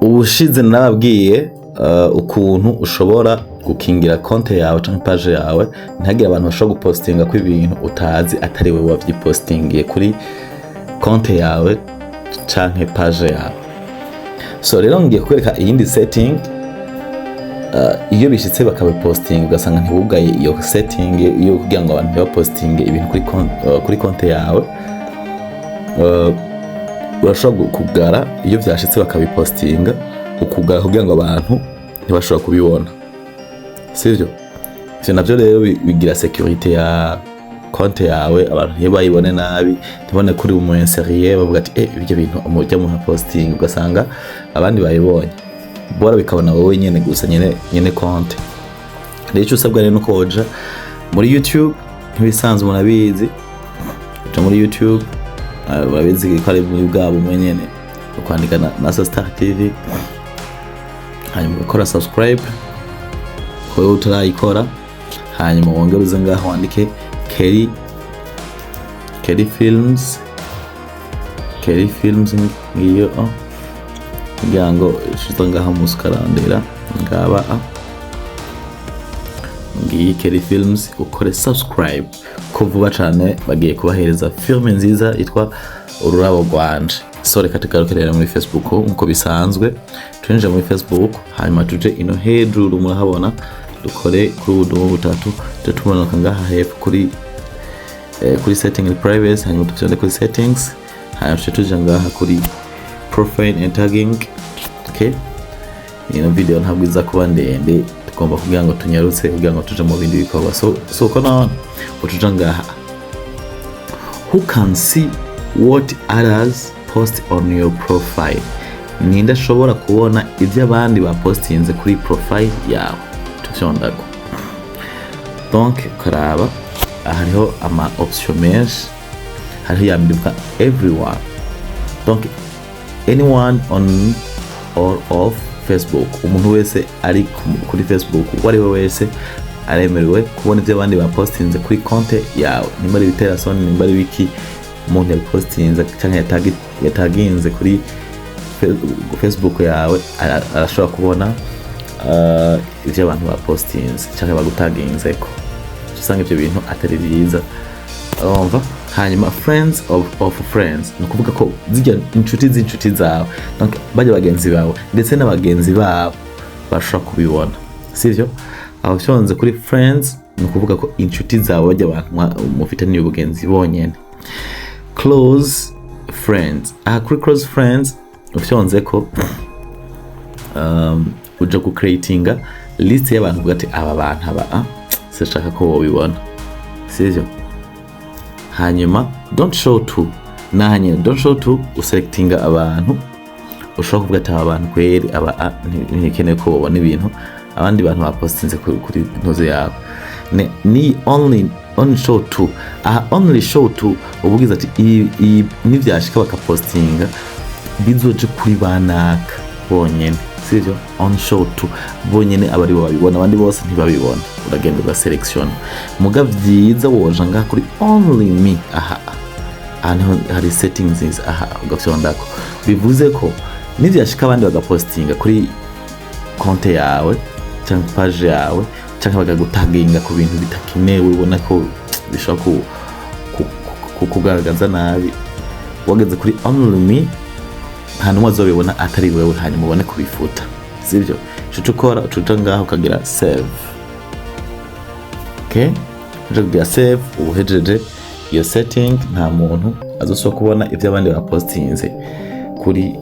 ubushize nababwiye ukuntu ushobora gukingira konte yawe canke page yawe ntagire abantu bashobora gupostinga ko ibintu utazi atari wewe wavyipostingiye kuri konte yawe canke page yawe. So rero ngiye kwereka iyindi setting iyo bishitse bakabipostinga ugasanga ntibugaye iyo setting iyo kugira ngo abantu bapostinge ibintu kuri konte yawe, urashobora kugara iyo vyashitse bakabipostinga ukugara kugira ngo abantu ntibashobora kubibona, sivyo? Ivyo navyo rero bigira security ya konte yawe, abantu ntibayibone nabi, ntibone kuri umuntu serieux bavuga ati ibyo bintu umujya mu posting ugasanga abandi bayibonye, bora bikabona wowe nyene gusa nyene konte. Rero icyo usabwa rero nuko woja muri YouTube ntibisanzwe munabizi, uja muri YouTube urabizi ko ari muri bwabo mwenyene ukwandika Naason Star TV, hanyuma ukora subscribe ko utarayikora, hanyuma wongere uze ngaho wandike Kelly Films ngiyo kugira ngo ishito ngaho musikarandira ngaba ngiyi Kelly Films, ukore subscribe ko vuba cane bagiye kubahereza filme nziza yitwa Ururabo Rwanje. So reka tugaruke muri Facebook nkuko bisanzwe, twinje muri Facebook hanyuma tuje ino hejuru murahabona, dukore kuri ubudomo butatu tutumanuka ngaha hepfo kuri setting and privacy, hanyuma tujye kuri settings, hanyuma tuje ngaha kuri profile and tagging. Okay, ino video ntabwo iza kuba ndende, tugomba kugira ngo tunyarutse kugira ngo tuje mu bindi bikorwa. So kono utuja ngaha, who can see what others post on your profile, ninda shobora kubona ivyo abandi bapostinze kuri profile yawe, tuvyondako. Donc karaba hariho ama option menshi, hariho yambirwa everyone, donc anyone on or off Facebook, umuntu wese ari kuri Facebook wari wese aremerewe kubona ivyo abandi bapostinze kuri konte yawe, nimba ari Naason, nimba ari wiki umuntu yapostinze cyangwa yataginze kuri Facebook yawe arashobora kubona ivyo abantu bapostinze cyangwa bagutaginze ko, usanga ivyo bintu atari byiza umva. Hanyuma friends of friends, nukuvuga ko zijya inshuti zawe, donc bajya bagenzi bawe ndetse n'abagenzi babo bashobora kubibona, sivyo? Aho cyonze kuri friends nukuvuga ko inshuti zawe bajya abantu mufitanye ubugenzi bonyene. Close friends, kuri close friends ufyonze ko uja ku creatinga list y'abantu uvuga ati aba bantu sishaka ko wobibona, sivyo? Hanyuma don't show to, nahanye don't show to uselectinga abantu ushobora kuvuga ati aba bantu kweri ntikeneye ko babona ibintu abandi bantu bapostinze kuri ntoze yawe. Ni only show to, only show to ubugize ati nivyashika bakapostinga bizoje kuri banaka bonyene, sivyo? On show to bonyene abari babibona, abandi bose ntibabibona, uragenda ugaselection. Muga vyiza woja ngaha kuri only me, hari settings is ugafyondako, bivuze ko nivyashika abandi bagapostinga kuri konte yawe cyangwa page yawe cyangwa bagagutaginga ku bintu bitakenewe, ubona ko bishobora kugaragaza nabi, wageze kuri only me hano wazobibona atari wewe, hanyuma ubone kubifuta, sivyo? Cyo ukora ucuca ngaho ukagira save. Okay, uje kugira save, uhejeje iyo setting nta muntu azosubira kubona ivyo abandi bapostinze kuri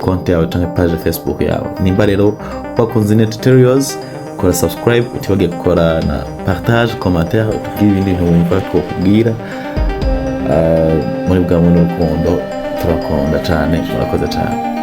konte yawe cyangwa page Facebook yawe. Nimba rero bakunze ne tutorials, kora subscribe, utibagiye gukora na partage, commentaire, utubwire ibindi bintu wumva ko kubwira. Muri bwa muntu rukundo turakunda cyane, murakoze cyane.